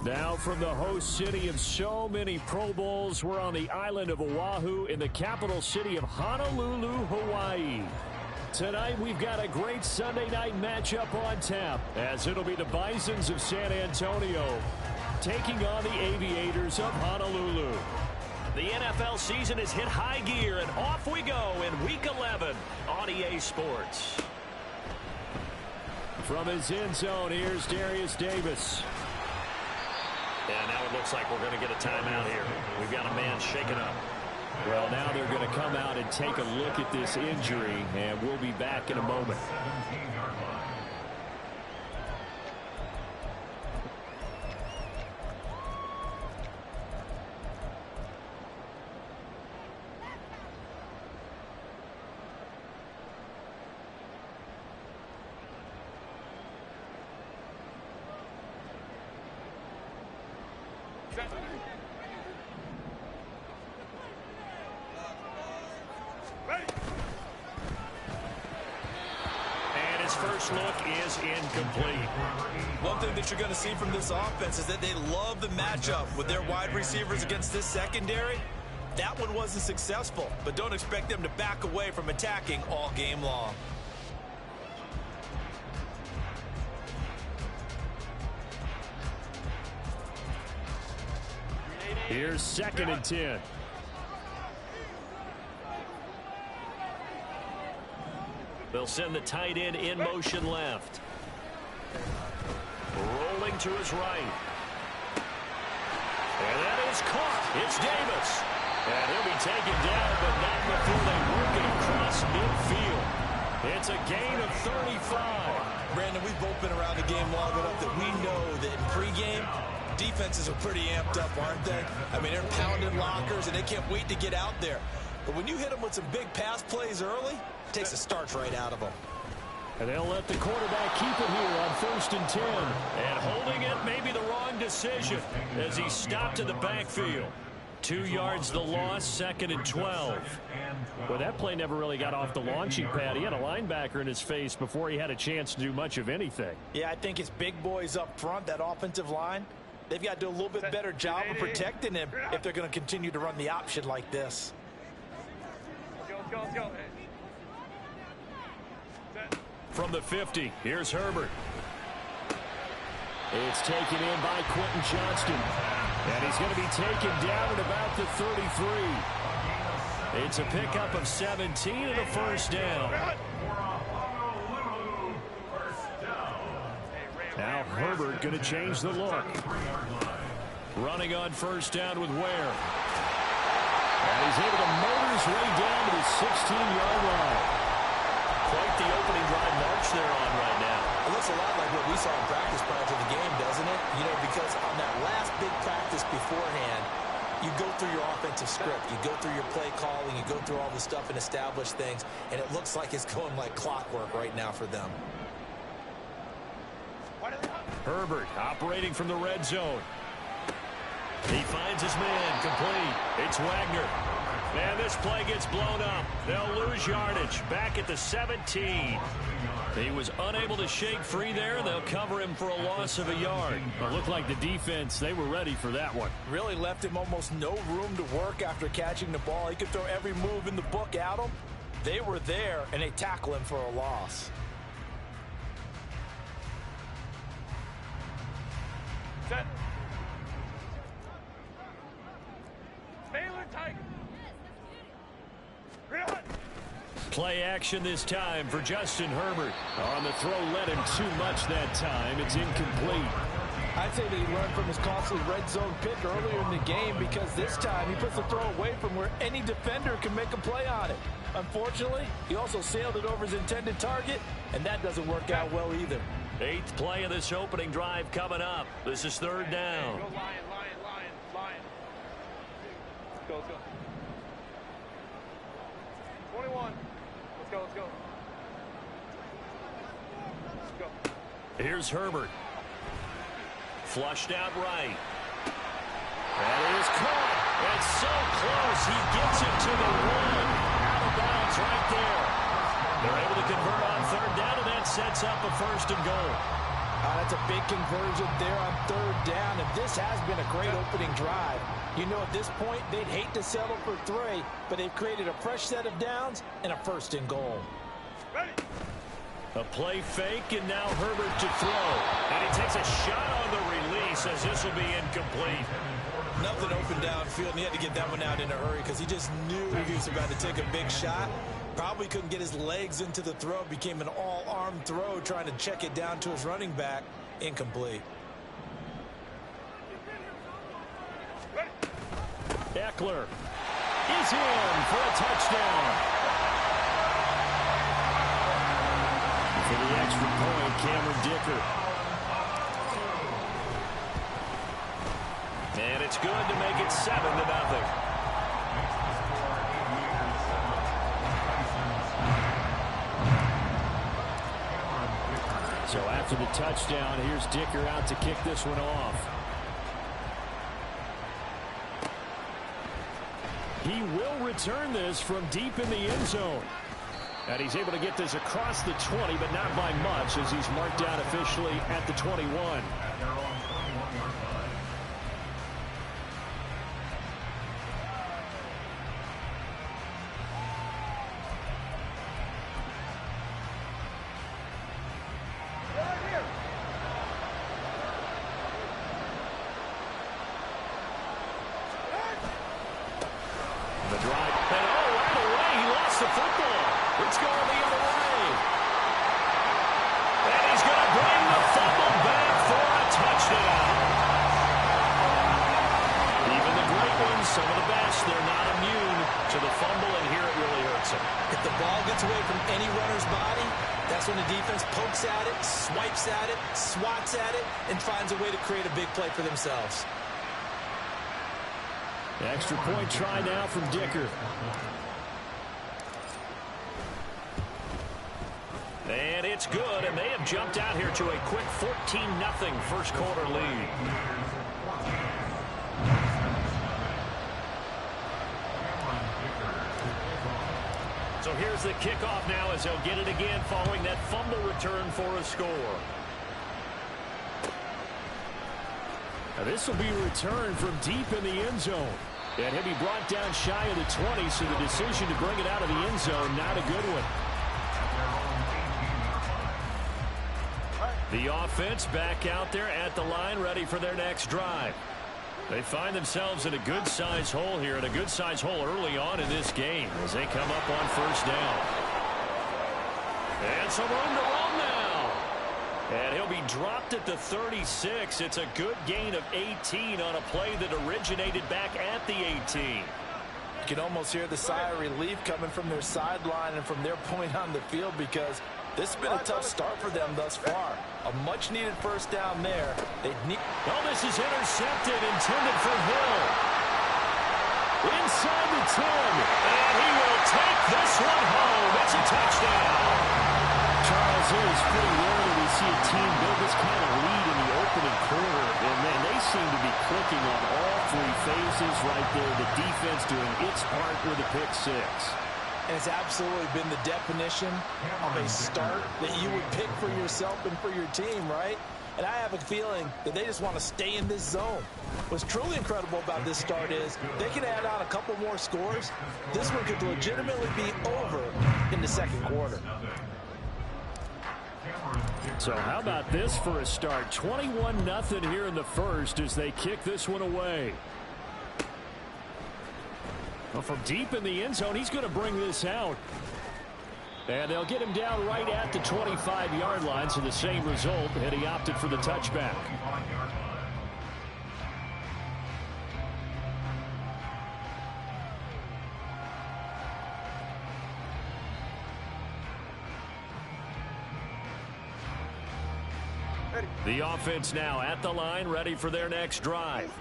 Now from the host city of so many Pro Bowls, we're on the island of Oahu in the capital city of Honolulu, Hawaii. Tonight we've got a great Sunday night matchup on tap, as it'll be the Bisons of San Antonio taking on the Aviators of Honolulu. The NFL season has hit high gear, and off we go in Week 11 on EA Sports. From his end zone, here's Darius Davis. And now it looks like we're going to get a timeout here. We've got a man shaken up. Well, now they're going to come out and take a look at this injury, and we'll be back in a moment. And his first look is incomplete. One thing that you're going to see from this offense is that they love the matchup with their wide receivers against this secondary. That one wasn't successful, but don't expect them to back away from attacking all game long. Here's 2nd and 10. They'll send the tight end in motion left. Rolling to his right. And that is caught. It's Davis. And he'll be taken down, but not before they work it across midfield. It's a gain of 35. Brandon, we've both been around the game long enough that we know that in pregame, defenses are pretty amped up, aren't they? I mean, they're pounding lockers, and they can't wait to get out there. But when you hit them with some big pass plays early, it takes the starch right out of them. And they'll let the quarterback keep it here on 1st and 10. And holding it may be the wrong decision as he stopped in the backfield. 2 yards the loss, 2nd and 12. Well, that play never really got off the launching pad. He had a linebacker in his face before he had a chance to do much of anything. Yeah, I think it's big boys up front, that offensive line. They've got to do a little bit better job of protecting him if they're going to continue to run the option like this. Let's go. From the 50, here's Herbert. It's taken in by Quentin Johnston. And he's going to be taken down at about the 33. It's a pickup of 17 and a first down. Now Herbert going to change the look. Running on 1st down with Ware. And he's able to motor his way down to the 16-yard line. Quite the opening drive march they're on right now. It looks a lot like what we saw in practice prior to the game, doesn't it? You know, because on that last big practice beforehand, you go through your offensive script. You go through your play calling. You go through all the stuff and establish things. And it looks like it's going like clockwork right now for them. Herbert operating from the red zone. He finds his man complete. It's Wagner. And this play gets blown up. They'll lose yardage back at the 17. He was unable to shake free there. They'll cover him for a loss of a yard. It looked like the defense, they were ready for that one. Really left him almost no room to work after catching the ball. He could throw every move in the book at him. They were there, and they tackle him for a loss. Set. Baylor Tiger. Play action this time for Justin Herbert. On the throw, led him too much that time. It's incomplete. I'd say that he learned from his costly red zone pick earlier in the game, because this time he puts the throw away from where any defender can make a play on it. Unfortunately, he also sailed it over his intended target, and that doesn't work out well either. 8th play of this opening drive coming up. This is 3rd down. Go Lion. Let's go. 21. Let's go. Here's Herbert. Flushed out right. That is caught. It's so close. He gets it to the 1. Out of bounds right there. They're able to convert on 3rd down, and that sets up a 1st and goal. That's a big conversion there on 3rd down. If this This has been a great opening drive. You know, at this point, they'd hate to settle for 3, but they've created a fresh set of downs and a 1st and goal. Ready. A play fake, and now Herbert to throw. And he takes a shot on the release as this will be incomplete. Nothing open downfield, and he had to get that one out in a hurry because he just knew he was about to take a big shot. Probably couldn't get his legs into the throw. Became an all-arm throw, trying to check it down to his running back. Incomplete. Eckler is in for a touchdown. For the extra point, Cameron Dicker. And it's good to make it 7-0. So after the touchdown, here's Dicker out to kick this one off. He will return this from deep in the end zone. And he's able to get this across the 20, but not by much, as he's marked down officially at the 21. The drive, and right away, he lost the football. It's going the other way. And he's going to bring the fumble back for a touchdown. Even the great ones, some of the best, they're not immune to the fumble, and here it really hurts them. If the ball gets away from any runner's body, that's when the defense pokes at it, swipes at it, swats at it, and finds a way to create a big play for themselves. Extra point try now from Dicker. And it's good, and they have jumped out here to a quick 14-0 first quarter lead. So here's the kickoff now as they'll get it again following that fumble return for a score. Now this will be returned from deep in the end zone. And he'll be brought down shy of the 20, so the decision to bring it out of the end zone, not a good one. The offense back out there at the line, ready for their next drive. They find themselves in a good-sized hole here, and a good-sized hole early on in this game as they come up on first down. And some room to run now. And he'll be dropped at the 36. It's a good gain of 18 on a play that originated back at the 18. You can almost hear the sigh of relief coming from their sideline and from their point on the field, because this has been a tough start for them thus far. A much-needed first down there. Oh, this is intercepted, intended for Hill. Inside the 10, and he will take this one home. It's a touchdown. Charles, it is pretty rare that we see a team build this kind of lead in the opening quarter, and man, they seem to be clicking on all 3 phases right there. The defense doing its part with a pick 6. And it's absolutely been the definition of a start that you would pick for yourself and for your team, right? And I have a feeling that they just want to stay in this zone. What's truly incredible about this start is they can add on a couple more scores. This one could legitimately be over in the second quarter. So how about this for a start? 21-0 here in the first as they kick this one away. Well, from deep in the end zone, he's going to bring this out. And they'll get him down right at the 25-yard line, so the same result, and he opted for the touchback. The offense now at the line, ready for their next drive.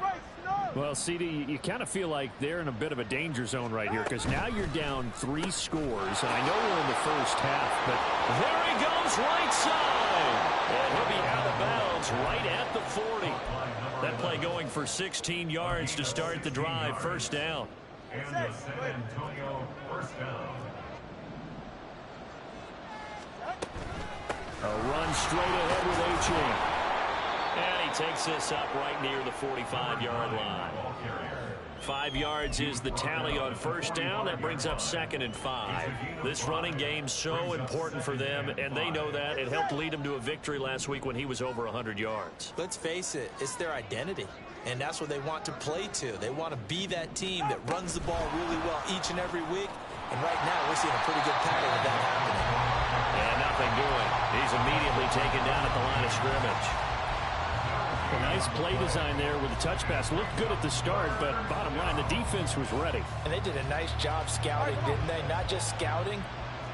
Well, CD, you kind of feel like they're in a bit of a danger zone right here, because now you're down 3 scores, and I know we're in the first half, but there he goes right side. And he'll be out of bounds right at the 40. That play going for 16 yards to start the drive, first down. A run straight ahead with H.A. And he takes this up right near the 45-yard line. 5 yards is the tally on first down. That brings up 2nd and 5. This running game so important for them, and they know that. It helped lead them to a victory last week when he was over 100 yards. Let's face it, it's their identity, and that's what they want to play to. They want to be that team that runs the ball really well each and every week, and right now we're seeing a pretty good pattern of that happening. And nothing doing. He's immediately taken down at the line of scrimmage. A nice play design there with the touch pass. Looked good at the start, but bottom line, the defense was ready. And they did a nice job scouting, didn't they? Not just scouting,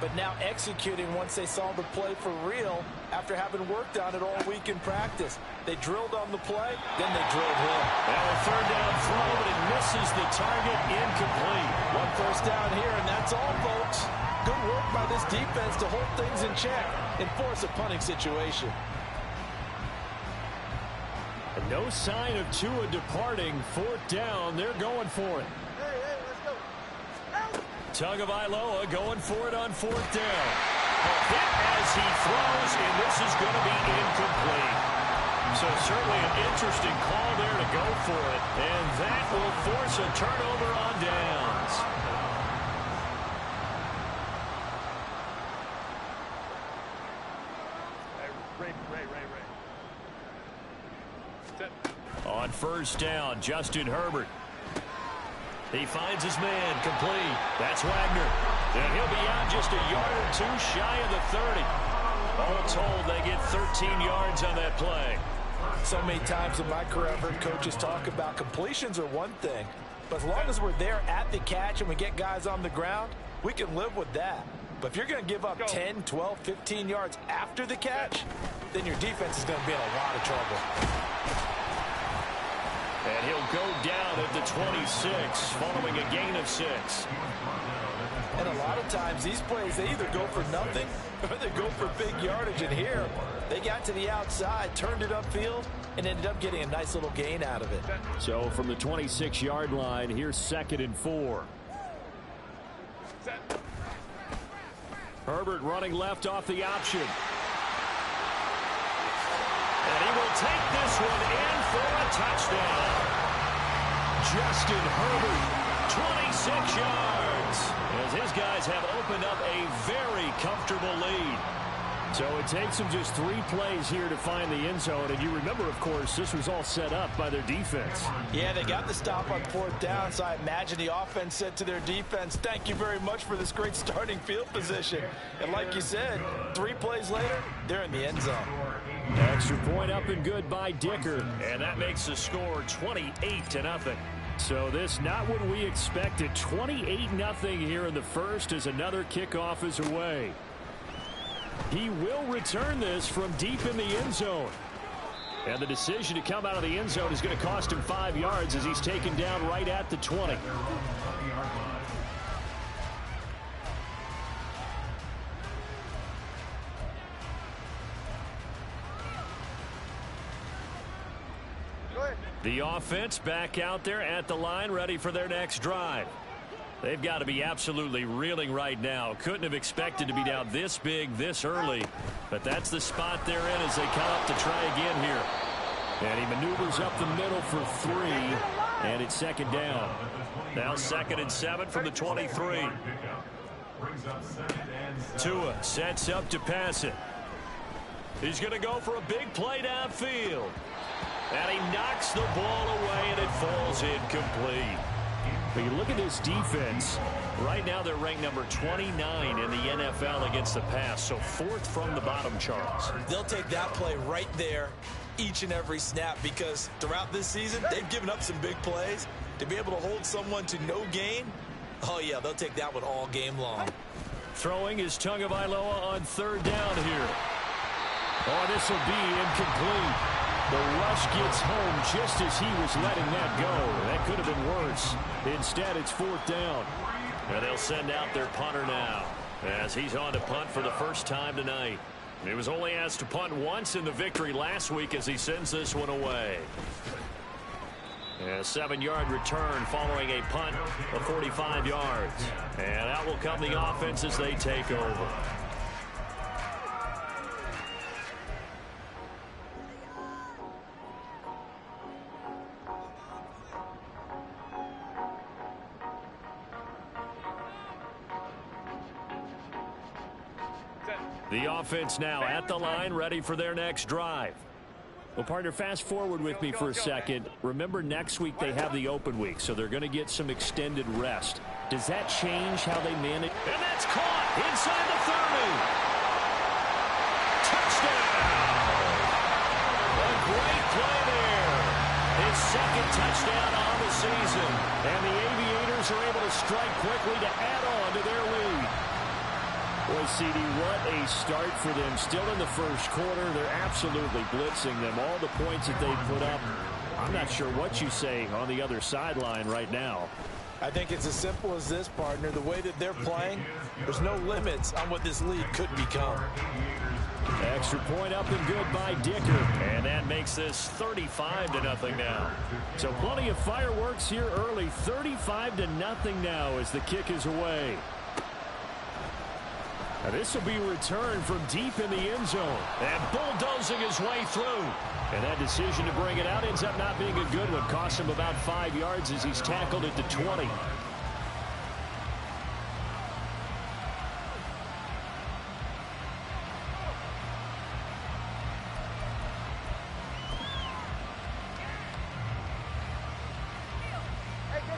but now executing once they saw the play for real after having worked on it all week in practice. They drilled on the play, then they drilled him. And a 3rd down throw, but it misses the target, incomplete. 1 first down here, and that's all, folks. Good work by this defense to hold things in check and force a punting situation. And no sign of Tua departing. 4th down, they're going for it. Tagovailoa going for it on 4th down. A hit as he throws, and this is going to be incomplete. So certainly an interesting call there to go for it, and that will force a turnover on downs. On 1st down, Justin Herbert. He finds his man, complete. That's Wagner. And he'll be out just a yard or 2 shy of the 30. All told, they get 13 yards on that play. So many times in my career, I've heard coaches talk about completions are one thing. But as long as we're there at the catch and we get guys on the ground, we can live with that. But if you're going to give up 10, 12, 15 yards after the catch, then your defense is going to be in a lot of trouble. And he'll go down at the 26 following a gain of 6. And a lot of times these plays, they either go for nothing or they go for big yardage. And here, they got to the outside, turned it upfield, and ended up getting a nice little gain out of it. So from the 26-yard line, here's 2nd and 4. Herbert running left off the option. And he will take this one in for a touchdown. Justin Herbert, 26 yards. As his guys have opened up a very comfortable lead. So it takes them just 3 plays here to find the end zone. And you remember, of course, this was all set up by their defense. Yeah, they got the stop on 4th down, so I imagine the offense said to their defense, thank you very much for this great starting field position. And like you said, 3 plays later, they're in the end zone. Extra point up and good by Dicker. And that makes the score 28-0. So this not what we expected. 28-0 here in the first as another kickoff is away. He will return this from deep in the end zone. And the decision to come out of the end zone is going to cost him 5 yards as he's taken down right at the 20. The offense back out there at the line, ready for their next drive. They've got to be absolutely reeling right now. Couldn't have expected to be down this big, this early. But that's the spot they're in as they come up to try again here. And he maneuvers up the middle for 3. And it's 2nd down. Now 2nd and 7 from the 23. Tua sets up to pass it. He's going to go for a big play downfield. And he knocks the ball away, and it falls incomplete. But you look at this defense. Right now they're ranked number 29 in the NFL against the pass, so 4th from the bottom, Charles. They'll take that play right there each and every snap because throughout this season, they've given up some big plays. To be able to hold someone to no gain, oh, yeah, they'll take that one all game long. Throwing is Tagovailoa on 3rd down here. Oh, this will be incomplete. The rush gets home just as he was letting that go. That could have been worse. Instead, it's 4th down. And they'll send out their punter now as he's on to punt for the first time tonight. He was only asked to punt once in the victory last week as he sends this one away. And a 7-yard return following a punt of 45 yards. And out will come the offense as they take over. The offense now at the line, ready for their next drive. Well, partner, fast forward with me for a second. Remember, next week they have the open week, so they're going to get some extended rest. Does that change how they manage? And that's caught inside the 30. Touchdown! A great play there. His second touchdown on the season. And the Aviators are able to strike quickly to add on to their lead. Boy, CD, what a start for them. Still in the first quarter, they're absolutely blitzing them. All the points that they put up, I'm not sure what you say on the other sideline right now. I think it's as simple as this, partner. The way that they're playing, there's no limits on what this lead could become. Extra point up and good by Dicker. And that makes this 35-0 now. So plenty of fireworks here early. 35-0 now as the kick is away. Now this will be returned from deep in the end zone. And bulldozing his way through. And that decision to bring it out ends up not being a good one. Cost him about 5 yards as he's tackled it to 20.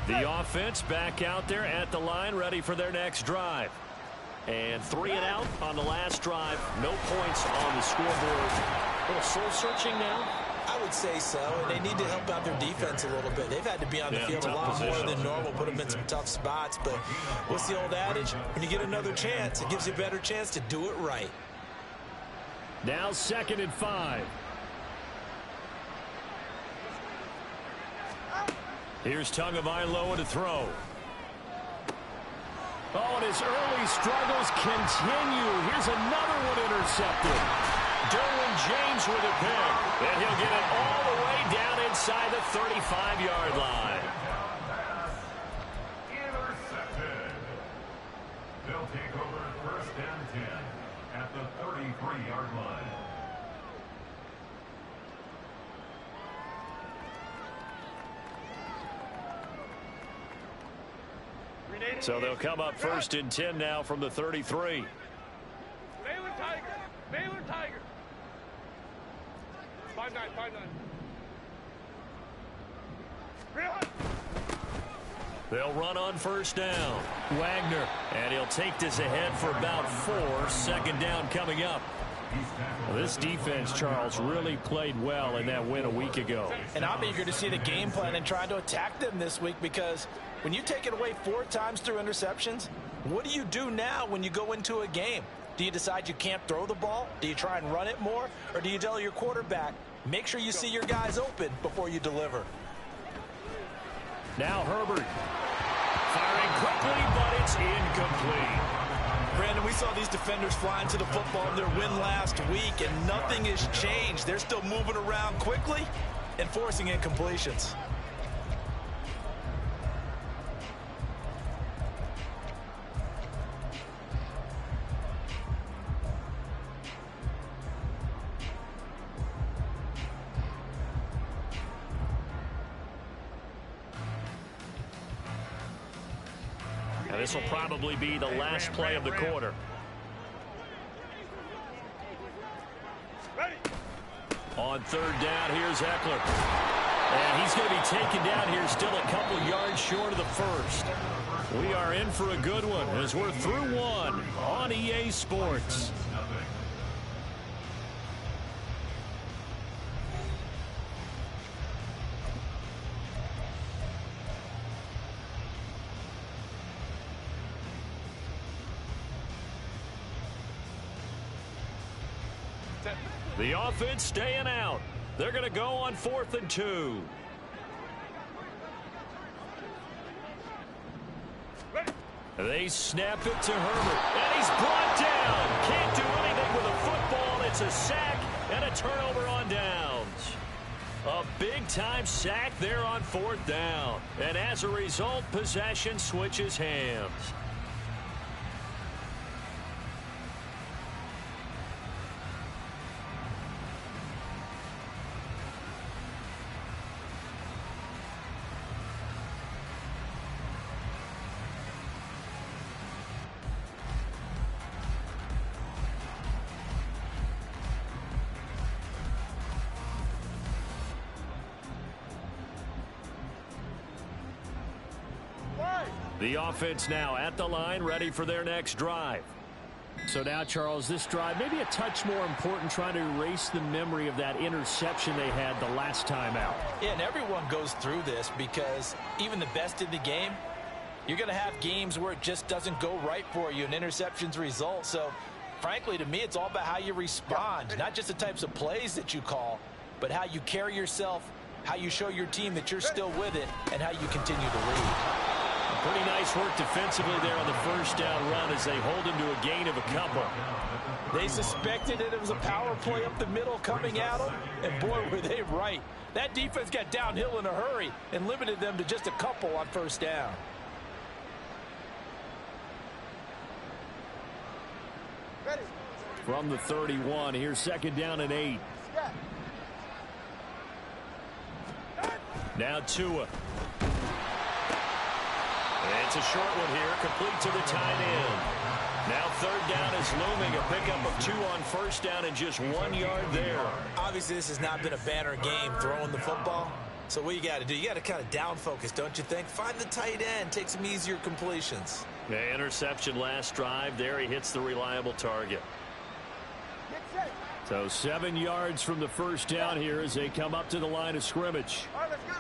The offense back out there at the line, ready for their next drive. And 3 and out on the last drive. No points on the scoreboard. A little soul-searching now? I would say so, and they need to help out their defense a little bit. They've had to be on the field a lot more than normal, put them in some tough spots. But what's the old adage? When you get another chance, it gives you a better chance to do it right. Now 2nd and 5. Here's Tagovailoa to throw. Oh, and his early struggles continue. Here's another one intercepted. Derwin James with a pick. And he'll get it all the way down inside the 35-yard line. Intercepted. They'll take over 1st and 10 at the 33-yard line. So they'll come up 1st and 10 now from the 33. Baylor Tiger. Baylor Tiger. 5-9, 5-9. They'll run on 1st down. Wagner. And he'll take this ahead for about 4. 2nd down coming up. Well, this defense, Charles, really played well in that win a week ago. And I'm eager to see the game plan and try to attack them this week, because when you take it away 4 times through interceptions, what do you do now when you go into a game? Do you decide you can't throw the ball? Do you try and run it more? Or do you tell your quarterback, make sure you see your guys open before you deliver? Now Herbert. Firing quickly, but it's incomplete. Brandon, we saw these defenders fly into the football in their win last week, and nothing has changed. They're still moving around quickly and forcing incompletions. Now this will probably be the last play of the quarter. On 3rd down, here's Eckler. And he's going to be taken down here, still a couple yards short of the 1st. We are in for a good one as we're through 1 on EA Sports. The offense staying out. They're going to go on 4th and 2. They snap it to Herbert. And he's brought down. Can't do anything with a football. It's a sack and a turnover on downs. A big-time sack there on 4th down. And as a result, possession switches hands. The offense now at the line, ready for their next drive. So now, Charles, this drive maybe a touch more important, trying to erase the memory of that interception they had the last time out. Yeah, and everyone goes through this because even the best in the game, you're going to have games where it just doesn't go right for you and interceptions result. So, frankly, to me, it's all about how you respond, not just the types of plays that you call, but how you carry yourself, how you show your team that you're still with it, and how you continue to lead. Pretty nice work defensively there on the first down run as they hold him to a gain of a couple. They suspected it was a power play up the middle coming at them, and boy, were they right. That defense got downhill in a hurry and limited them to just a couple on first down. From the 31, here's second down and 8. Now Tua. It's a short one here, complete to the tight end. Now third down is looming, a pickup of 2 on first down and just 1 yard there. Obviously, this has not been a banner game throwing the football. So what you got to do, you got to kind of down focus, don't you think? Find the tight end, take some easier completions. The interception last drive. There he hits the reliable target. So 7 yards from the first down here as they come up to the line of scrimmage. All right, let's go.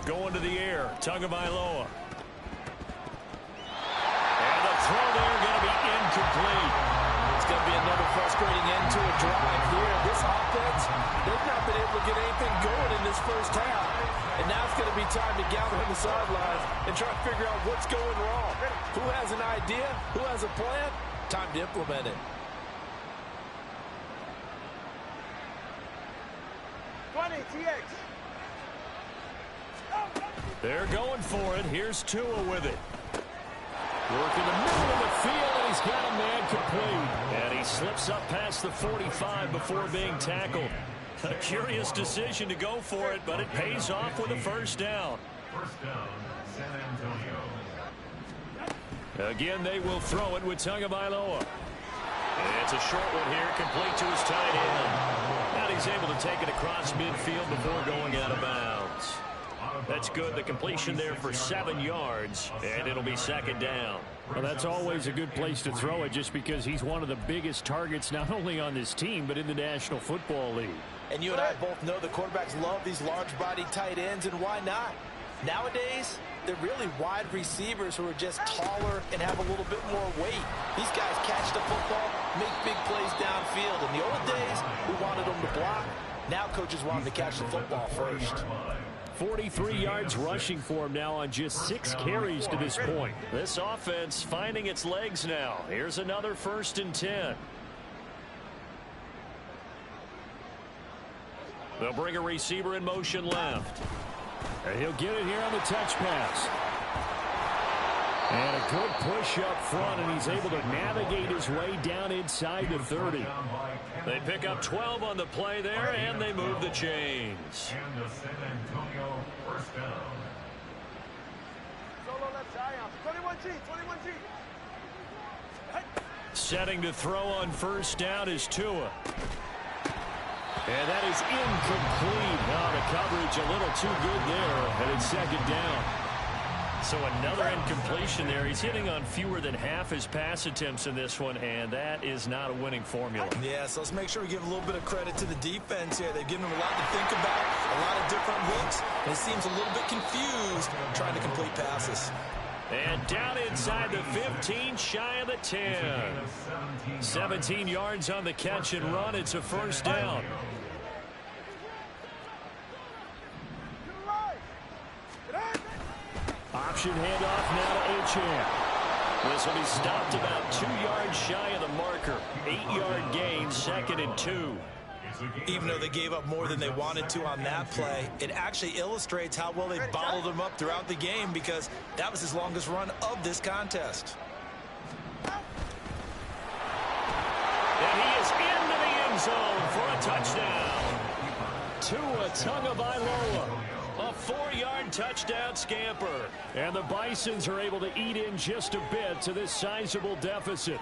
Going to the air, Tagovailoa. And the throw there going to be incomplete. It's going to be another frustrating end to a drive here. This offense, they've not been able to get anything going in this first half. And now it's going to be time to gather on the sidelines and try to figure out what's going wrong. Who has an idea? Who has a plan? Time to implement it. 20, TX. They're going for it. Here's Tua with it. Working the middle of the field, and he's got a man complete. And he slips up past the 45 before being tackled. A curious decision to go for it, but it pays off with a first down. First down, San Antonio. Again, they will throw it with Tagovailoa. And it's a short one here, complete to his tight end. And he's able to take it across midfield before going out of bounds. That's good. The completion there for 7 yards, and it'll be second down. Well, that's always a good place to throw it just because he's one of the biggest targets not only on this team but in the National Football League. And you and I both know the quarterbacks love these large-bodied tight ends, and why not? Nowadays, they're really wide receivers who are just taller and have a little bit more weight. These guys catch the football, make big plays downfield. In the old days, we wanted them to block. Now coaches want them to catch the football first. 43 yards rushing for him now on just 6 carries to this point. This offense finding its legs now. Here's another 1st and 10. They'll bring a receiver in motion left. And he'll get it here on the touch pass. And a good push up front, and he's able to navigate his way down inside the 30. They pick up 12 on the play there, and they move the chains. And the San Antonio first down. Solo left side. 21G, 21G. Setting to throw on first down is Tua. And that is incomplete. Now the coverage a little too good there, and it's second down. So another incompletion there. He's hitting on fewer than half his pass attempts in this one, and that is not a winning formula. Yeah, so let's make sure we give a little bit of credit to the defense here. They've given him a lot to think about, a lot of different looks, and he seems a little bit confused trying to complete passes. And down inside the 15, shy of the 10. 17 yards on the catch and run. It's a first down. Option handoff now to Achane. This will be stopped about 2 yards shy of the marker. 8-yard gain, 2nd and 2. Even though they gave up more than they wanted to on that play, it actually illustrates how well they bottled him up throughout the game because that was his longest run of this contest. And he is into the end zone for a touchdown. Tua Tagovailoa. A 4-yard touchdown scamper. And the Bisons are able to eat in just a bit to this sizable deficit.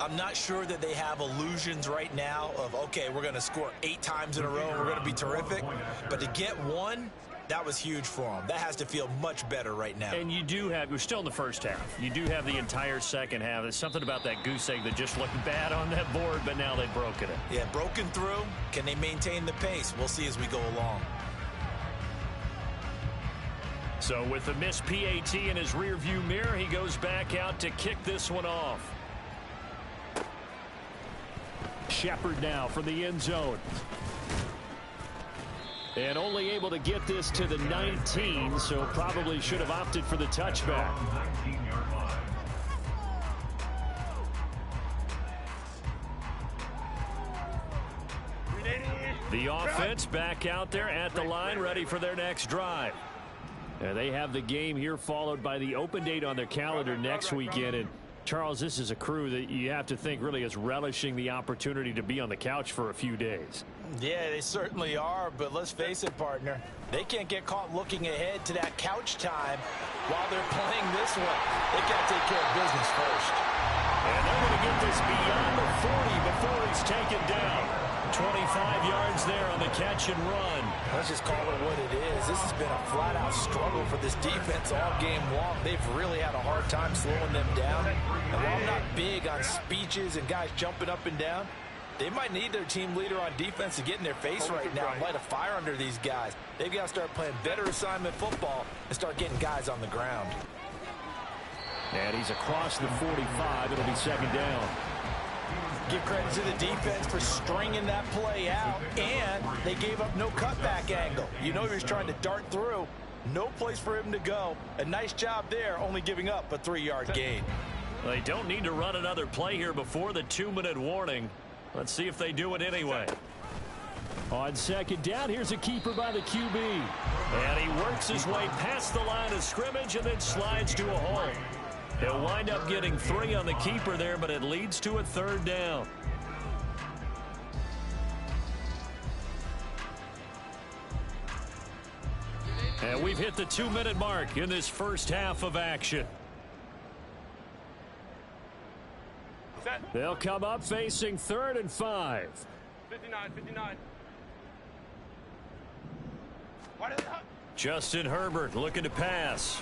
I'm not sure that they have illusions right now of, okay, we're going to score 8 times in a row and we're going to be terrific. But to get one, that was huge for them. That has to feel much better right now. And you do have, we're still in the first half. You do have the entire second half. There's something about that goose egg that just looked bad on that board, but now they've broken it. Yeah, broken through. Can they maintain the pace? We'll see as we go along. So with the missed PAT in his rearview mirror, he goes back out to kick this one off. Shepard now from the end zone. And only able to get this to the 19, so probably should have opted for the touchback. 19-yard line. The offense back out there at the line, ready for their next drive. And they have the game here followed by the open date on their calendar next weekend. And Charles, this is a crew that you have to think really is relishing the opportunity to be on the couch for a few days. Yeah, they certainly are, but let's face it, partner. They can't get caught looking ahead to that couch time while they're playing this one. They got to take care of business first. And they're going to get this beyond the 40 before he's taken down. 25 yards there on the catch and run. Let's just call it what it is. This has been a flat-out struggle for this defense all game long. They've really had a hard time slowing them down. And while I'm not big on speeches and guys jumping up and down, they might need their team leader on defense to get in their face right now and light a fire under these guys. They've got to start playing better assignment football and start getting guys on the ground. And he's across the 45. It'll be second down. Give credit to the defense for stringing that play out, and they gave up no cutback angle. You know he was trying to dart through. No place for him to go. A nice job there, only giving up a 3-yard gain. They don't need to run another play here before the 2-minute warning. Let's see if they do it anyway. On second down, here's a keeper by the QB. And he works his way past the line of scrimmage and then slides to a hole. He'll wind up getting 3 on the keeper there, but it leads to a 3rd down. And we've hit the 2-minute mark in this first half of action. They'll come up facing 3rd and 5. 59. Justin Herbert looking to pass.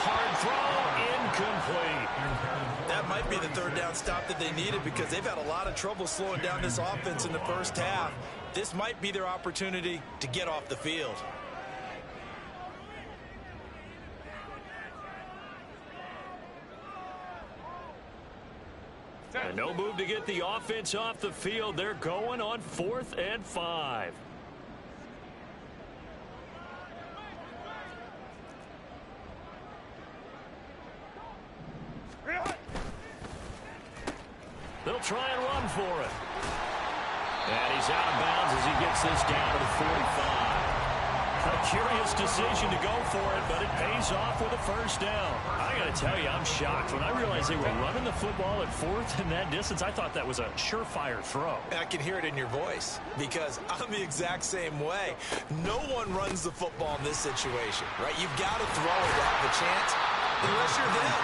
Hard throw, incomplete. That might be the 3rd down stop that they needed because they've had a lot of trouble slowing down this offense in the first half. This might be their opportunity to get off the field. And no move to get the offense off the field. They're going on 4th and 5. They'll try and run for it. And he's out of bounds as he gets this down to the 45. A curious decision to go for it, but it pays off with a 1st down. I got to tell you, I'm shocked. When I realized they were running the football at 4th in that distance, I thought that was a surefire throw. I can hear it in your voice because I'm the exact same way. No one runs the football in this situation, right? You've got to throw it to have a chance unless you're them.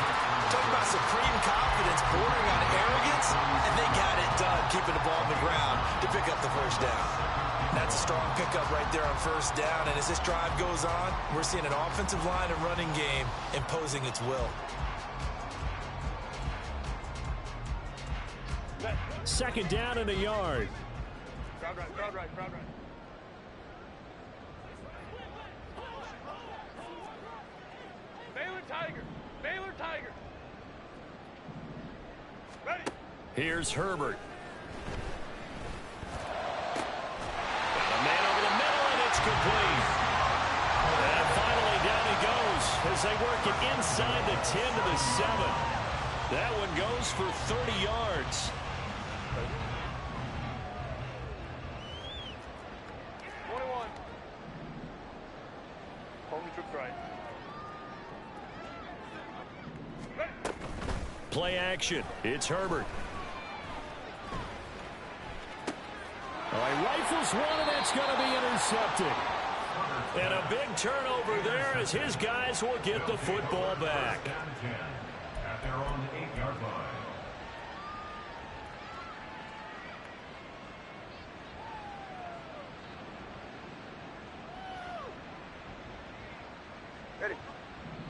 Talking about supreme confidence bordering on arrogance, and they got it done keeping the ball on the ground to pick up the 1st down. That's a strong pickup right there on 1st down, and as this drive goes on, we're seeing an offensive line and running game imposing its will. 2nd down and a yard. Crowd right. Baylor Tiger. Ready. Here's Herbert. And a man over the middle, and it's complete. And finally down he goes as they work it inside the 10 to the 7. That one goes for 30 yards. 21. Holding troops right. Play action. It's Herbert. All right, rifles one, and that's going to be intercepted. And a big turnover there as his guys will get the football back. At their own 8-yard line.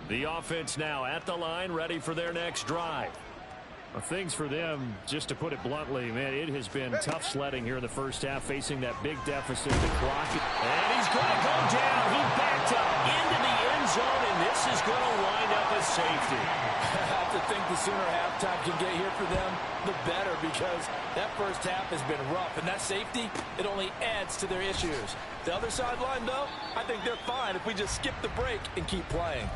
The offense now at the line, ready for their next drive. Well, things for them, just to put it bluntly, man, it has been tough sledding here in the first half, facing that big deficit, the clock. And he's going to go down. He backed up into the end zone, and this is going to wind up a safety. I have to think the sooner halftime can get here for them, the better, because that first half has been rough. And that safety, it only adds to their issues. The other sideline, though, I think they're fine if we just skip the break and keep playing.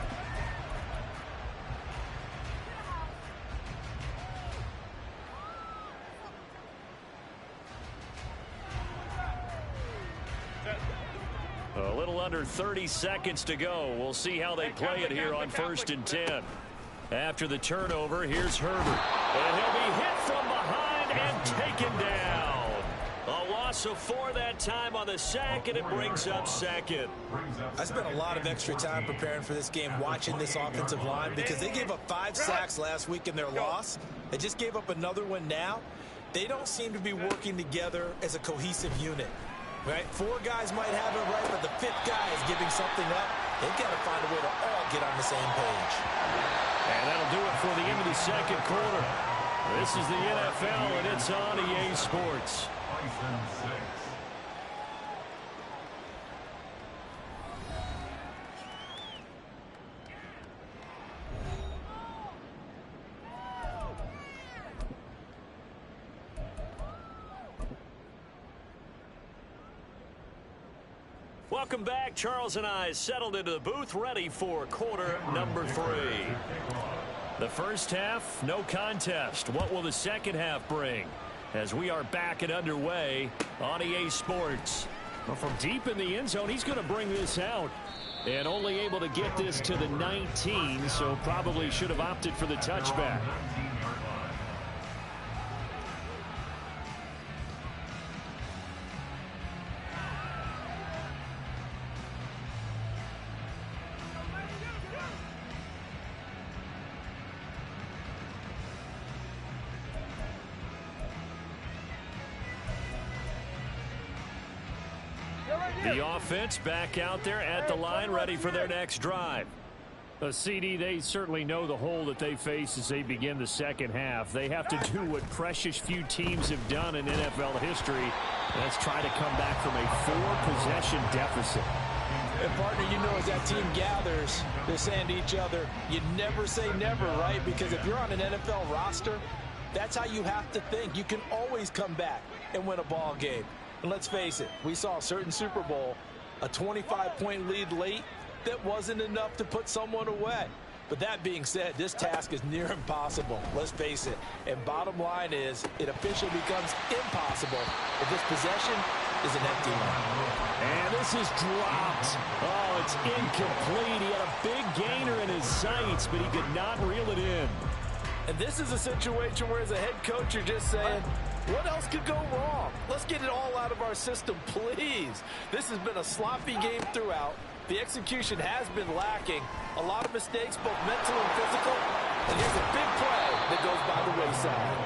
A little under 30 seconds to go. We'll see how they play it here on 1st and 10. After the turnover, here's Herbert. And he'll be hit from behind and taken down. A loss of 4 that time on the sack, and it brings up 2nd. I spent a lot of extra time preparing for this game, watching this offensive line, because they gave up 5 sacks last week in their loss. They just gave up another one now. They don't seem to be working together as a cohesive unit. Right? 4 guys might have it right, but the 5th guy is giving something up. They've got to find a way to all get on the same page. And that'll do it for the end of the 2nd quarter. This is the NFL, and it's on EA Sports. Bisons 6. Welcome back. Charles and I settled into the booth, ready for quarter number 3. The first half, no contest. What will the second half bring? As we are back and underway on EA Sports. Well, from deep in the end zone, he's going to bring this out. And only able to get this to the 19, so probably should have opted for the touchback. The offense back out there at the line, ready for their next drive. CD, they certainly know the hole that they face as they begin the second half. They have to do what precious few teams have done in NFL history. Let's try to come back from a 4-possession deficit. And partner, you know, as that team gathers, they're saying to each other, you never say never, right? Because if you're on an NFL roster, that's how you have to think. You can always come back and win a ball game. And let's face it, we saw a certain Super Bowl, a 25-point lead late, that wasn't enough to put someone away. But that being said, this task is near impossible. Let's face it. And bottom line is, it officially becomes impossible if this possession is an empty one. And this is dropped. Oh, it's incomplete. He had a big gainer in his sights, but he could not reel it in. And this is a situation where, as a head coach, you're just saying, what else could go wrong? Let's get it all out of our system, please. This has been a sloppy game throughout. The execution has been lacking. A lot of mistakes, both mental and physical. And here's a big play that goes by the wayside.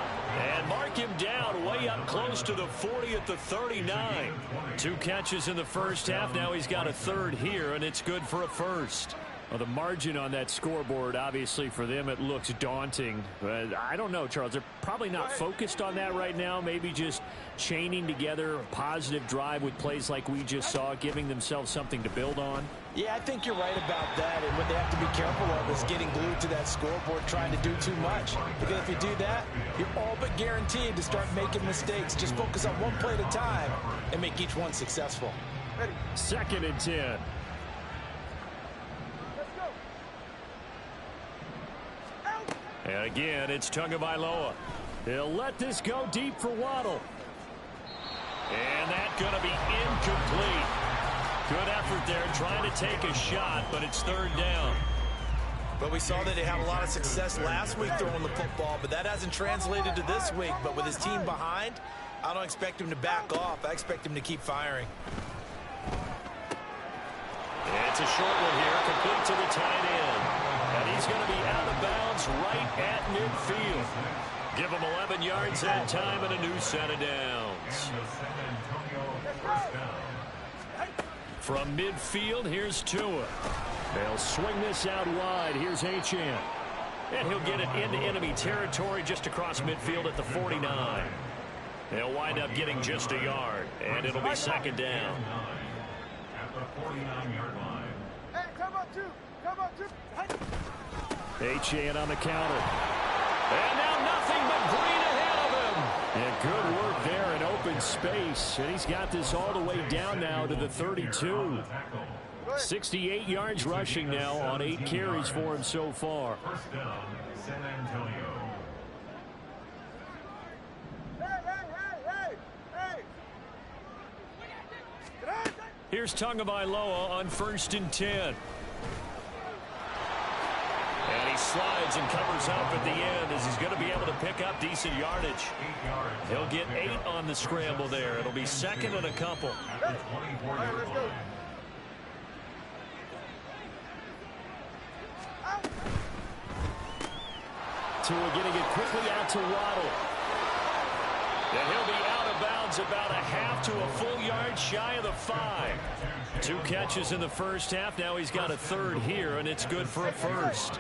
And mark him down way up close to the 40 at the 39. 2 catches in the first half. Now he's got a 3rd here, and it's good for a 1st. Well, the margin on that scoreboard, obviously, for them, it looks daunting. But I don't know, Charles. They're probably not focused on that right now. Maybe just chaining together a positive drive with plays like we just saw, giving themselves something to build on. Yeah, I think you're right about that. And what they have to be careful of is getting glued to that scoreboard, trying to do too much. Because if you do that, you're all but guaranteed to start making mistakes. Just focus on one play at a time and make each one successful. 2nd and 10. And again, it's Tagovailoa. He'll let this go deep for Waddle. And that's going to be incomplete. Good effort there trying to take a shot, but it's 3rd down. But we saw that they had a lot of success last week throwing the football, but that hasn't translated to this week. But with his team behind, I don't expect him to back off. I expect him to keep firing. It's a short one here, complete to the tight end. And he's going to be out of bounds right at midfield. Give him 11 yards that time and a new set of downs. From midfield, here's Tua. They'll swing this out wide. Here's Achane. And he'll get it into enemy territory just across midfield at the 49. They'll wind up getting just a yard, and it'll be second down. At the 49-yard line. Hey, come on, two. Come on, two. Achane on the counter. And now nothing but green ahead of him. And good work there in open space. And he's got this all the way down now to the 32. 68 yards rushing now on 8 carries for him so far. First down, San Antonio. Here's Tagovailoa on 1st and 10. And he slides and covers up at the end as he's going to be able to pick up decent yardage. He'll get 8 on the scramble there. It'll be second and a couple. At the 24-yard line. Tua getting it quickly out to Waddle. And he'll be out of bounds about a half to a full yard shy of the 5. 2 catches in the first half. Now he's got a third here, and it's good for a first.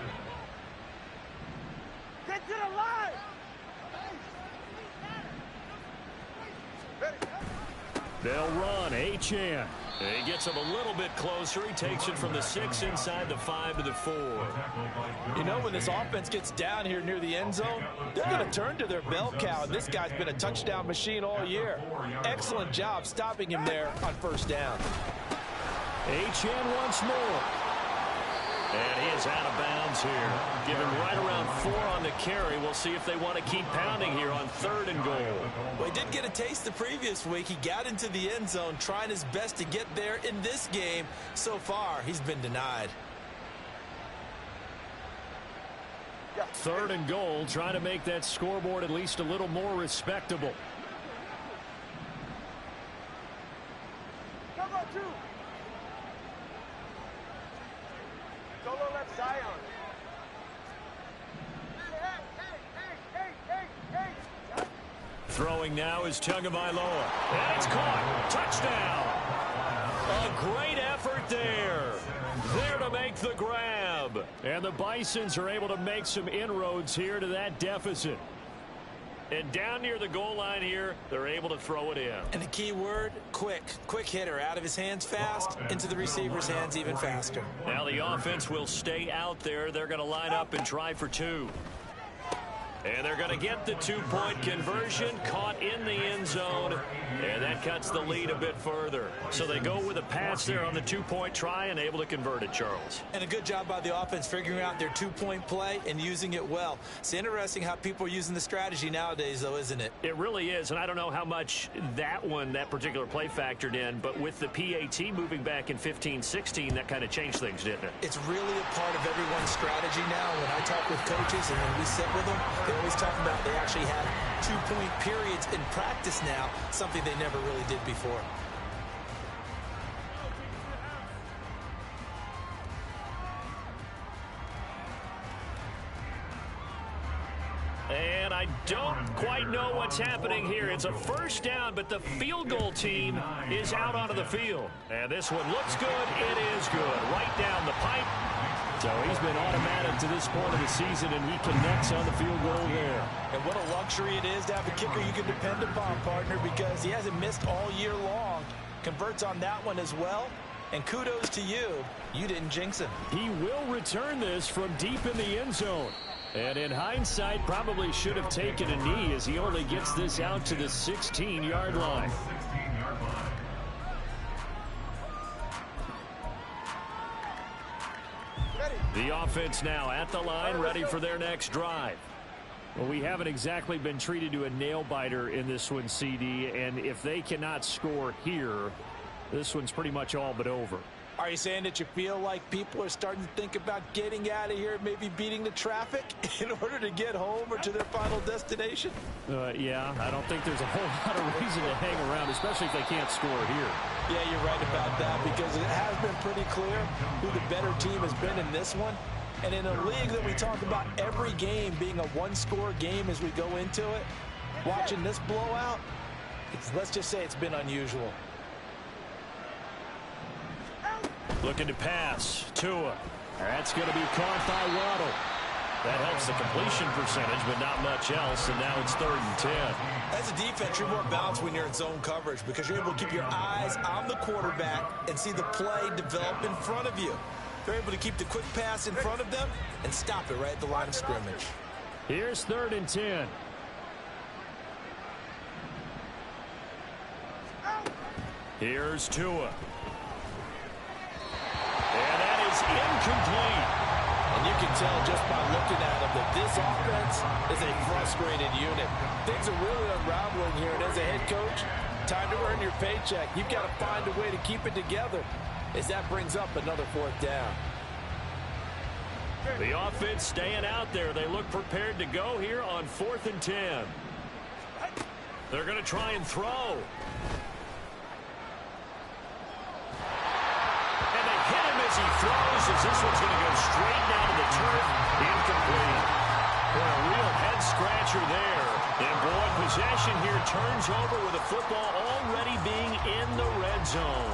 Get to the line. They'll run. Achane. He gets him a little bit closer. He takes it from the 6 inside the 5 to the 4. You know, when this offense gets down here near the end zone, they're going to turn to their bell cow, and this guy's been a touchdown machine all year. Excellent job stopping him there on first down. Achane once more. And he is out of bounds here. Give him right around 4 on the carry. We'll see if they want to keep pounding here on 3rd and goal. Well, he did get a taste the previous week. He got into the end zone, trying his best to get there in this game. So far, he's been denied. 3rd and goal, trying to make that scoreboard at least a little more respectable. Come on, two. Solo left Zion. Hey. Throwing now is Tagovailoa. And it's caught. Touchdown. A great effort there. There to make the grab. And the Bisons are able to make some inroads here to that deficit. And down near the goal line here, they're able to throw it in. And the key word, quick. Quick hitter. Out of his hands fast, into the receiver's hands even faster. Now the offense will stay out there. They're going to line up and try for 2. And they're going to get the 2-point conversion, caught in the end zone, and that cuts the lead a bit further. So they go with a pass there on the 2-point try and able to convert it, Charles. And a good job by the offense figuring out their 2-point play and using it well. It's interesting how people are using the strategy nowadays, though, isn't it? It really is, and I don't know how much that particular play factored in, but with the PAT moving back in 15-16, that kind of changed things, didn't it? It's really a part of everyone's strategy now. When I talk with coaches and when we sit with them, they always talk about they actually have 2-point periods in practice now, something they never really did before. And I don't quite know what's happening here. It's a first down, but the field goal team is out onto the field. And this one looks good. It is good. Right down the pipe. So he's been automatic to this point of the season, and he connects on the field goal there. And what a luxury it is to have a kicker you can depend upon, partner, because he hasn't missed all year long. Converts on that one as well. And kudos to you. You didn't jinx him. He will return this from deep in the end zone. And in hindsight, probably should have taken a knee as he only gets this out to the 16-yard line. 16-yard line. The offense now at the line, ready for their next drive. Well, we haven't exactly been treated to a nail-biter in this one, CD, and if they cannot score here, this one's pretty much all but over. Are you saying that you feel like people are starting to think about getting out of here, maybe beating the traffic in order to get home or to their final destination? Yeah, I don't think there's a whole lot of reason to hang around, especially if they can't score here. Yeah, you're right about that, because it has been pretty clear who the better team has been in this one. And in a league that we talk about every game being a one-score game as we go into it, watching this blowout, let's just say it's been unusual. Looking to pass. Tua. That's going to be caught by Waddle. That helps the completion percentage, but not much else, and now it's 3rd and 10. As a defense, you're more balanced when you're in zone coverage because you're able to keep your eyes on the quarterback and see the play develop in front of you. They're able to keep the quick pass in front of them and stop it right at the line of scrimmage. Here's 3rd and 10. Here's Tua. And that is incomplete. And you can tell just by looking at them that this offense is a frustrated unit. Things are really unraveling here, and as a head coach, time to earn your paycheck. You've got to find a way to keep it together as that brings up another 4th down. The offense staying out there. They look prepared to go here on 4th and 10. They're going to try and throw. And they hit him as he throws, as this one's going to go straight down to the turf. Incomplete. Boy, a real head-scratcher there. And boy, possession here turns over with the football already being in the red zone.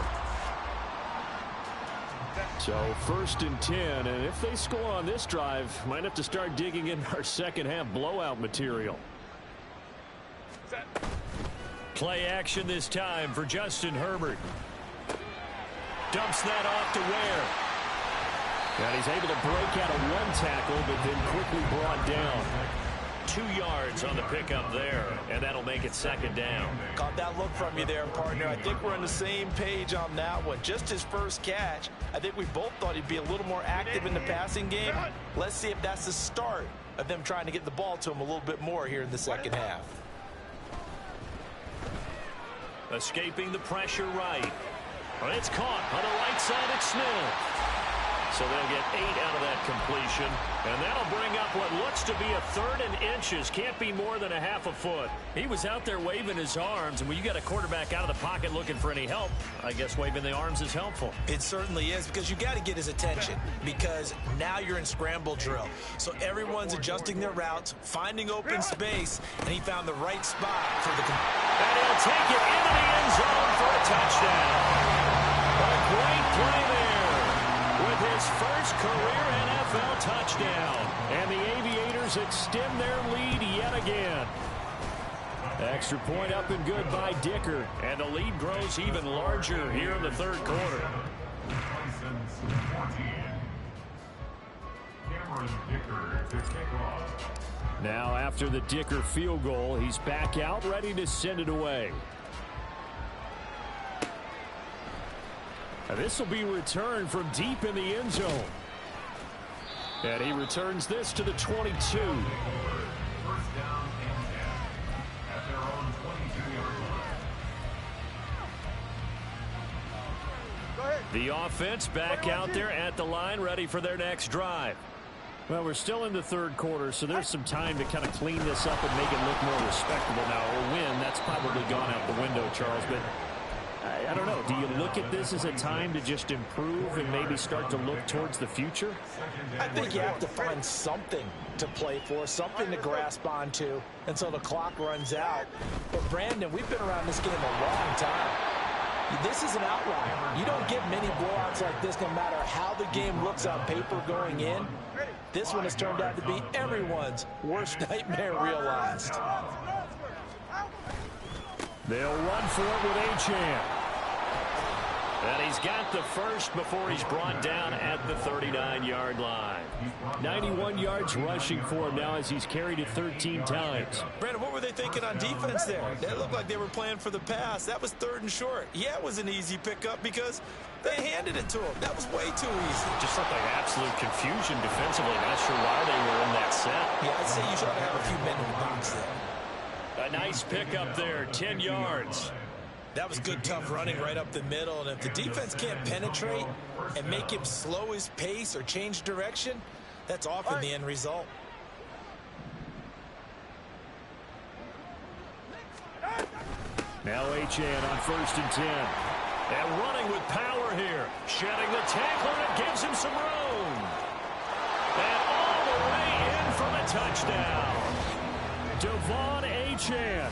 So 1st and 10, and if they score on this drive, might have to start digging in our second half blowout material. Play action this time for Justin Herbert. Dumps that off to Ware. And he's able to break out of 1 tackle, but then quickly brought down. 2 yards on the pickup there, and that'll make it 2nd down. Caught that look from you there, partner. I think we're on the same page on that one. Just his first catch. I think we both thought he'd be a little more active in the passing game. Let's see if that's the start of them trying to get the ball to him a little bit more here in the second half. Escaping the pressure right. But it's caught on the right side at Smith. So they'll get 8 out of that completion. And that'll bring up what looks to be a 3rd and inches. Can't be more than a half a foot. He was out there waving his arms. And when you got a quarterback out of the pocket looking for any help, I guess waving the arms is helpful. It certainly is, because you got to get his attention, because now you're in scramble drill. So everyone's adjusting their routes, finding open space, and he found the right spot for the... And he'll take it into the end zone for a touchdown. A great play there with his first career NFL touchdown. And the Aviators extend their lead yet again. Extra point up and good by Dicker. And the lead grows even larger here in the 3rd quarter. Bisons 14. Cameron Dicker to kick off. Now after the Dicker field goal, he's back out ready to send it away. This will be returned from deep in the end zone. And he returns this to the 22. 1st down and 10 at their own 22-yard line. Go ahead. The offense back out there at the line, ready for their next drive. Well, we're still in the 3rd quarter, so there's some time to kind of clean this up and make it look more respectable now. Or win, that's probably gone out the window, Charles. But I don't know. Do you look at this as a time to just improve and maybe start to look towards the future? I think you have to find something to play for, something to grasp onto until the clock runs out. But, Brandon, we've been around this game a long time. This is an outlier. You don't get many blowouts like this no matter how the game looks on paper going in. This one has turned out to be everyone's worst nightmare realized. They'll run for it with Achane. And he's got the first before he's brought down at the 39-yard line. 91 yards rushing for him now as he's carried it 13 times. Brandon, what were they thinking on defense there? That looked like they were playing for the pass. That was 3rd and short. Yeah, it was an easy pickup because they handed it to him. That was way too easy. Just looked like absolute confusion defensively. Not sure why they were in that set. Yeah, I'd say you should have a few men in the box there. A nice pickup there, 10 yards. That was good, tough running right up the middle. And if the defense can't penetrate and make him slow his pace or change direction, that's often the end result. Now Achane on 1st and 10. And running with power here. Shedding the tackler and gives him some room. And all the way in for the touchdown. Devon Achane.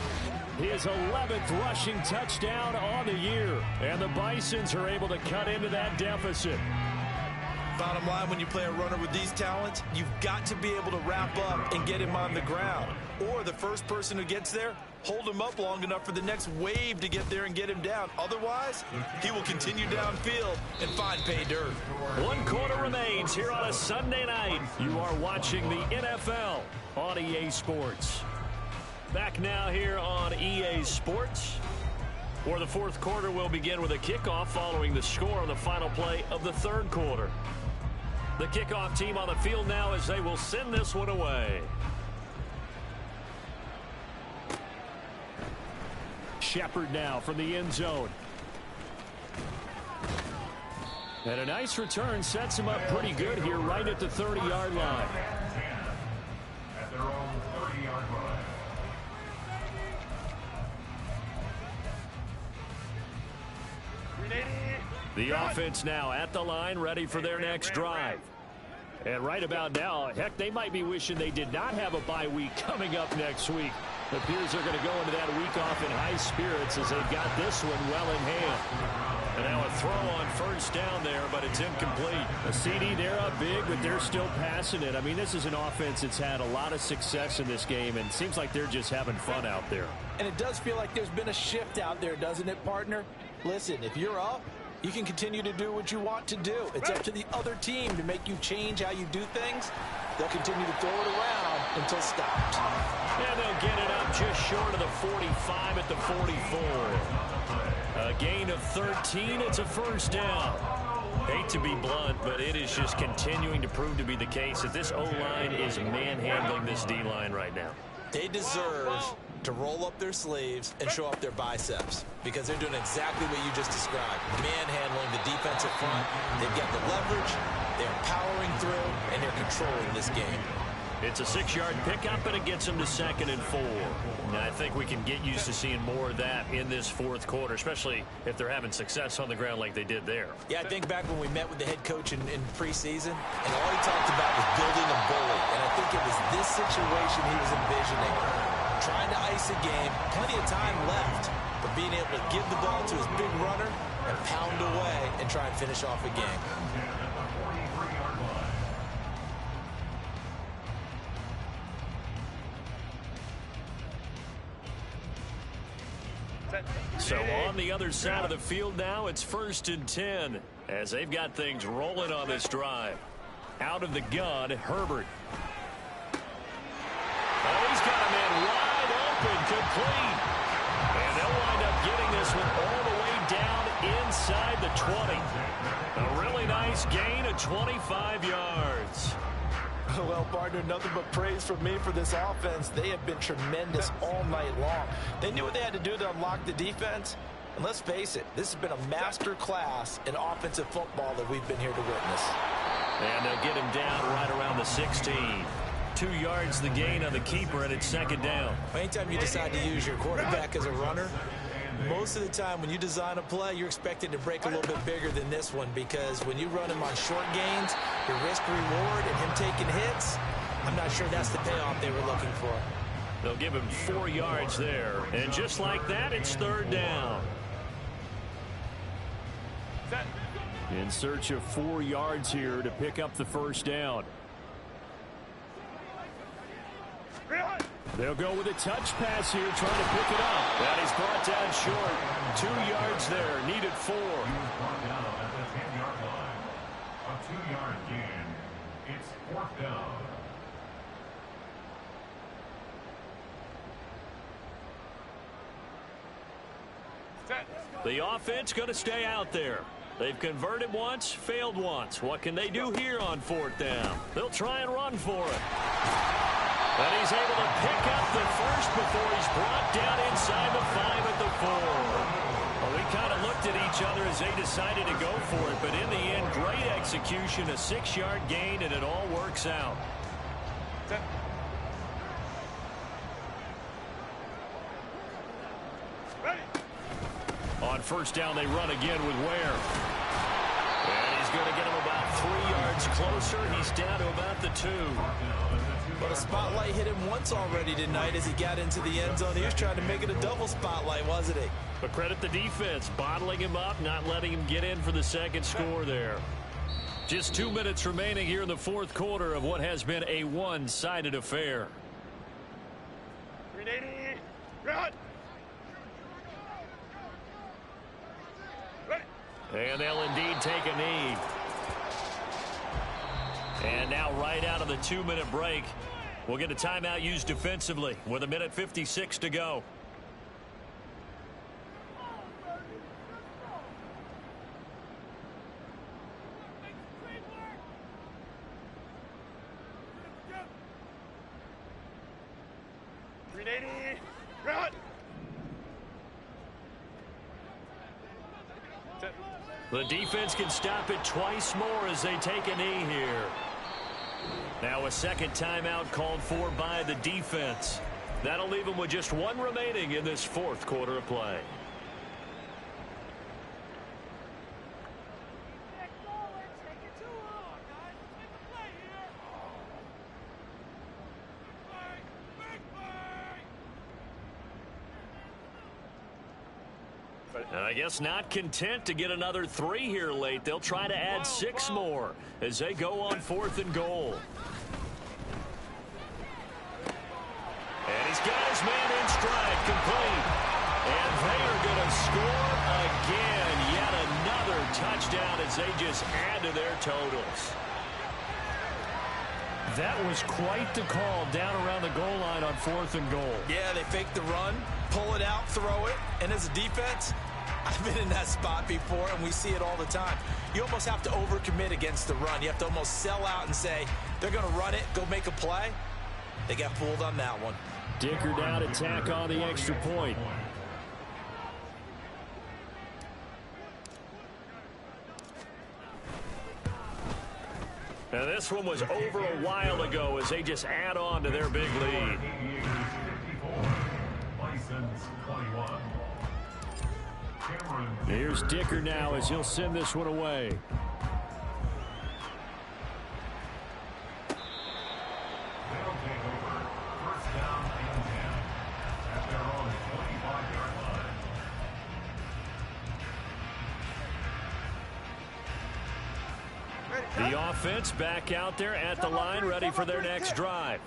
His 11th rushing touchdown on the year. And the Bisons are able to cut into that deficit. Bottom line, when you play a runner with these talents, you've got to be able to wrap up and get him on the ground. Or the first person who gets there, hold him up long enough for the next wave to get there and get him down. Otherwise, he will continue downfield and find pay dirt. 1 quarter remains here on a Sunday night. You are watching the NFL on EA Sports. Back now here on EA Sports, where the fourth quarter will begin with a kickoff following the score on the final play of the third quarter. The kickoff team on the field now as they will send this one away. Shepard now from the end zone. And a nice return sets him up pretty good here right at the 30-yard line. At their own 30-yard line. The offense now at the line, ready for their next drive. And right about now, heck, they might be wishing they did not have a bye week coming up next week. It appears they're going to go into that week off in high spirits as they've got this one well in hand. And now a throw on first down there, but it's incomplete. A CD, they're up big, but they're still passing it. I mean, this is an offense that's had a lot of success in this game, and it seems like they're just having fun out there. And it does feel like there's been a shift out there, doesn't it, partner? Listen, if you're up, you can continue to do what you want to do. It's up to the other team to make you change how you do things. They'll continue to throw it around until stopped. And they'll get it up just short of the 45 at the 44. A gain of 13. It's a first down. Hate to be blunt, but it is just continuing to prove to be the case that this O-line is manhandling this D-line right now. They deserve to roll up their sleeves and show up their biceps because they're doing exactly what you just described. Manhandling the defensive front. They've got the leverage. They're powering through, and they're controlling this game. It's a 6-yard pickup, and it gets them to 2nd and 4. Now, I think we can get used to seeing more of that in this fourth quarter, especially if they're having success on the ground like they did there. Yeah, I think back when we met with the head coach in preseason, and all he talked about was building a bully. And I think it was this situation he was envisioning. Trying to ice a game, plenty of time left, but being able to give the ball to his big runner and pound away and try and finish off a game. So on the other side of the field now, it's 1st and 10 as they've got things rolling on this drive. Out of the gun, Herbert. Oh, he's got a man wide open, complete. And they'll wind up getting this one all the way down inside the 20. A really nice gain of 25 yards. Well, partner, nothing but praise from me for this offense. They have been tremendous all night long. They knew what they had to do to unlock the defense. And let's face it, this has been a master class in offensive football that we've been here to witness. And they'll get him down right around the 16. 2 yards the gain on the keeper, and it's 2nd down. Anytime you decide to use your quarterback as a runner, most of the time when you design a play, you're expected to break a little bit bigger than this one because when you run him on short gains, your risk-reward and him taking hits, I'm not sure that's the payoff they were looking for. They'll give him 4 yards there. And just like that, it's 3rd down. In search of 4 yards here to pick up the first down. They'll go with a touch pass here, trying to pick it up. That is brought down short. 2 yards there, needed 4. He was brought down at the 10-yard line. A 2-yard gain. It's 4th down. The offense going to stay out there. They've converted once, failed once. What can they do here on 4th down? They'll try and run for it. But he's able to pick up the first before he's brought down inside the 5 at the 4. Well, we kind of looked at each other as they decided to go for it, but in the end, great execution, a 6-yard gain, and it all works out. On 1st down, they run again with Ware. And he's going to get him about 3 yards closer. He's down to about the 2. Well, the spotlight hit him once already tonight as he got into the end zone. He was trying to make it a double spotlight, wasn't he? But credit the defense, bottling him up, not letting him get in for the second score there. Just 2 minutes remaining here in the fourth quarter of what has been a one-sided affair. 380, run! And they'll indeed take a knee. And now right out of the 2-minute break, we'll get a timeout used defensively with 1:56 to go. Run! The defense can stop it twice more as they take a knee here. Now a second timeout called for by the defense. That'll leave them with just one remaining in this fourth quarter of play. And I guess not content to get another 3 here late. They'll try to add 6 more as they go on 4th and goal. And he's got his man in stride, complete. And they are going to score again. Yet another touchdown as they just add to their totals. That was quite the call down around the goal line on 4th and goal. Yeah, they fake the run, pull it out, throw it. And as a defense, I've been in that spot before, and we see it all the time. You almost have to overcommit against the run. You have to almost sell out and say, they're going to run it, go make a play. They got fooled on that one. Dicker down to tack on the extra point. Now this one was over a while ago as they just add on to their big lead. Bisons 21. Here's Dicker now as he'll send this one away. They'll take over. First down and 10 at their own 25-yard line. The offense back out there at the line, ready for their next drive.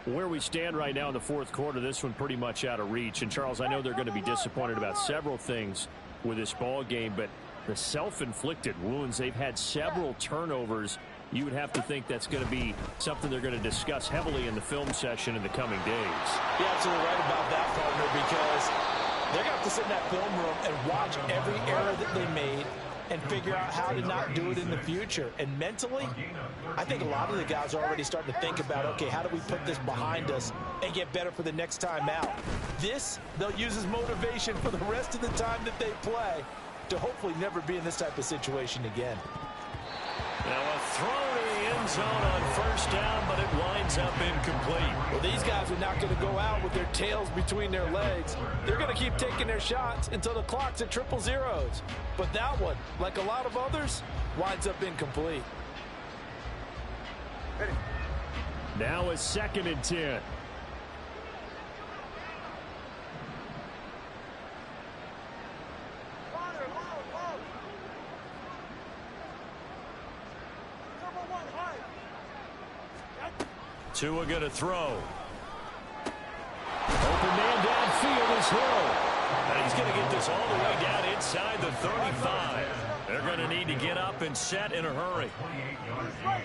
Where we stand right now in the fourth quarter, this one pretty much out of reach. And, Charles, I know they're going to be disappointed about several things with this ball game, but the self-inflicted wounds, they've had several turnovers. You would have to think that's going to be something they're going to discuss heavily in the film session in the coming days. You're absolutely right about that, partner, because they're going to have to sit in that film room and watch every error that they made and figure out how to not do it in the future. And mentally, I think a lot of the guys are already starting to think about, okay, how do we put this behind us and get better for the next time out? This, they'll use as motivation for the rest of the time that they play to hopefully never be in this type of situation again. Now a throw to the end zone on first down, but it winds up incomplete. Well, these guys are not going to go out with their tails between their legs. They're going to keep taking their shots until the clock's at 000. But that one, like a lot of others, winds up incomplete. Now a 2nd and 10. Tua going to throw. Open man downfield is Hill. And he's going to get this all the way down inside the 35. They're going to need to get up and set in a hurry. 28-yard gain.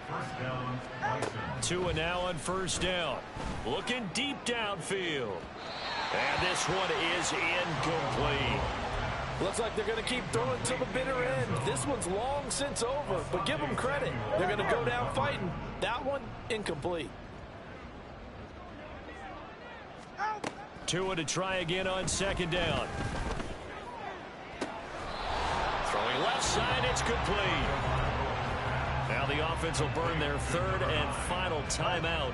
First down, Bisons. Tua now on first down. Looking deep downfield. And this one is incomplete. Looks like they're going to keep throwing to the bitter end. This one's long since over, but give them credit. They're going to go down fighting. That one, incomplete. Tua to try again on 2nd down. Throwing left side, it's complete. Now the offense will burn their 3rd and final timeout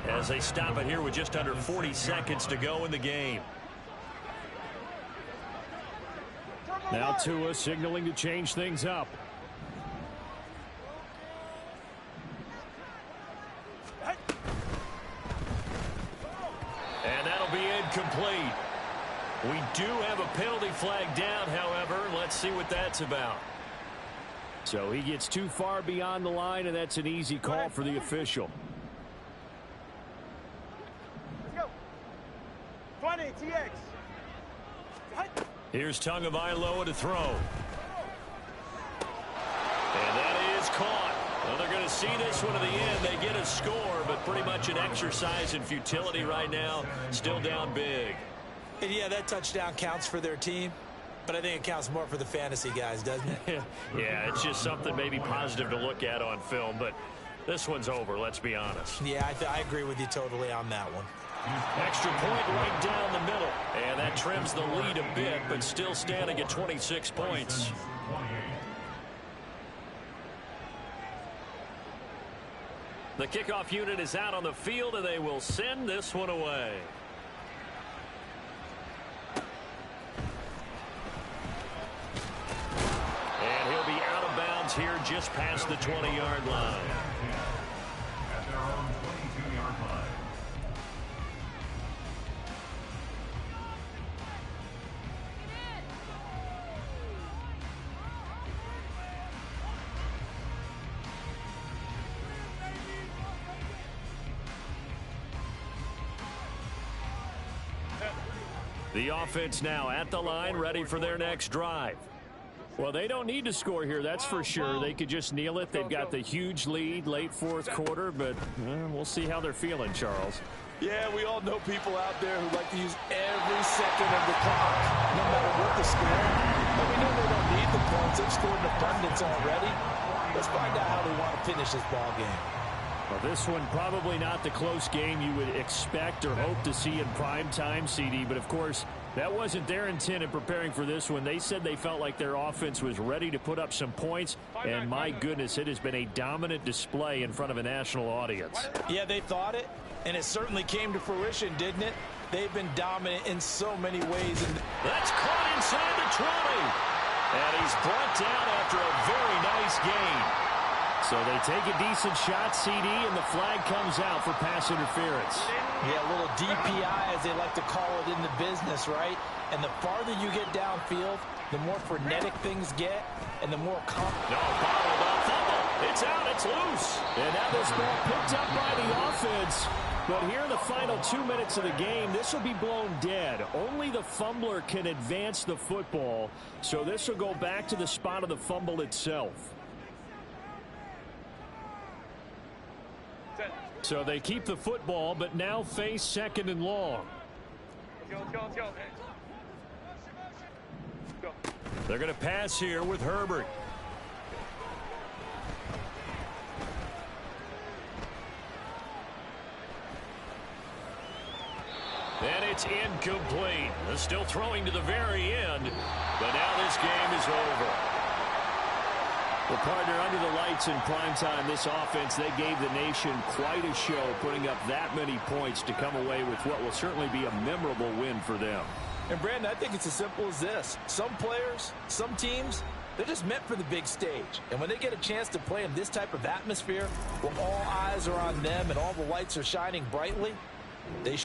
as they stop it here with just under 40 seconds to go in the game. Now Tua signaling to change things up. incomplete. We do have a penalty flag down, however. Let's see what that's about. So he gets too far beyond the line, and that's an easy call for the official. Let's go. 20, TX. Here's Tagovailoa to throw. And that is caught. Well, they're going to see this one to the end. They get a score, but pretty much an exercise in futility right now. Still down big. And yeah, that touchdown counts for their team, but I think it counts more for the fantasy guys, doesn't it? Yeah, it's just something maybe positive to look at on film, but this one's over, let's be honest. Yeah, I agree with you totally on that one. Extra point right down the middle, and that trims the lead a bit, but still standing at 26 points. The kickoff unit is out on the field, and they will send this one away. And he'll be out of bounds here just past the 20-yard line. At their own 22-yard line. The offense now at the line, ready for their next drive. Well, they don't need to score here, that's for sure. They could just kneel it. They've got the huge lead late fourth quarter, but we'll see how they're feeling, Charles. Yeah, we all know people out there who like to use every second of the clock, no matter what the score. But we know they don't need the points. They've scored in abundance already. Let's find out how they want to finish this ball game. Well, this one probably not the close game you would expect or hope to see in prime time, CD. But, of course, that wasn't their intent in preparing for this one. They said they felt like their offense was ready to put up some points. And, my goodness, it has been a dominant display in front of a national audience. Yeah, they thought it, and it certainly came to fruition, didn't it? They've been dominant in so many ways. That's caught inside the 20. And he's brought down after a very nice gain. So they take a decent shot, CD, and the flag comes out for pass interference. Yeah, a little DPI, as they like to call it in the business, right? And the farther you get downfield, the more frenetic things get, and the more... bottled up fumble. It's out. It's loose. And now this ball picked up by the offense. But here in the final 2 minutes of the game, this will be blown dead. Only the fumbler can advance the football. So this will go back to the spot of the fumble itself. So they keep the football, but now face second and long. They're going to pass here with Herbert. And it's incomplete. They're still throwing to the very end, but now this game is over. Well, partner, under the lights in primetime, this offense, they gave the nation quite a show, putting up that many points to come away with what will certainly be a memorable win for them. And, Brandon, I think it's as simple as this. Some players, some teams, they're just meant for the big stage. And when they get a chance to play in this type of atmosphere, where all eyes are on them and all the lights are shining brightly, they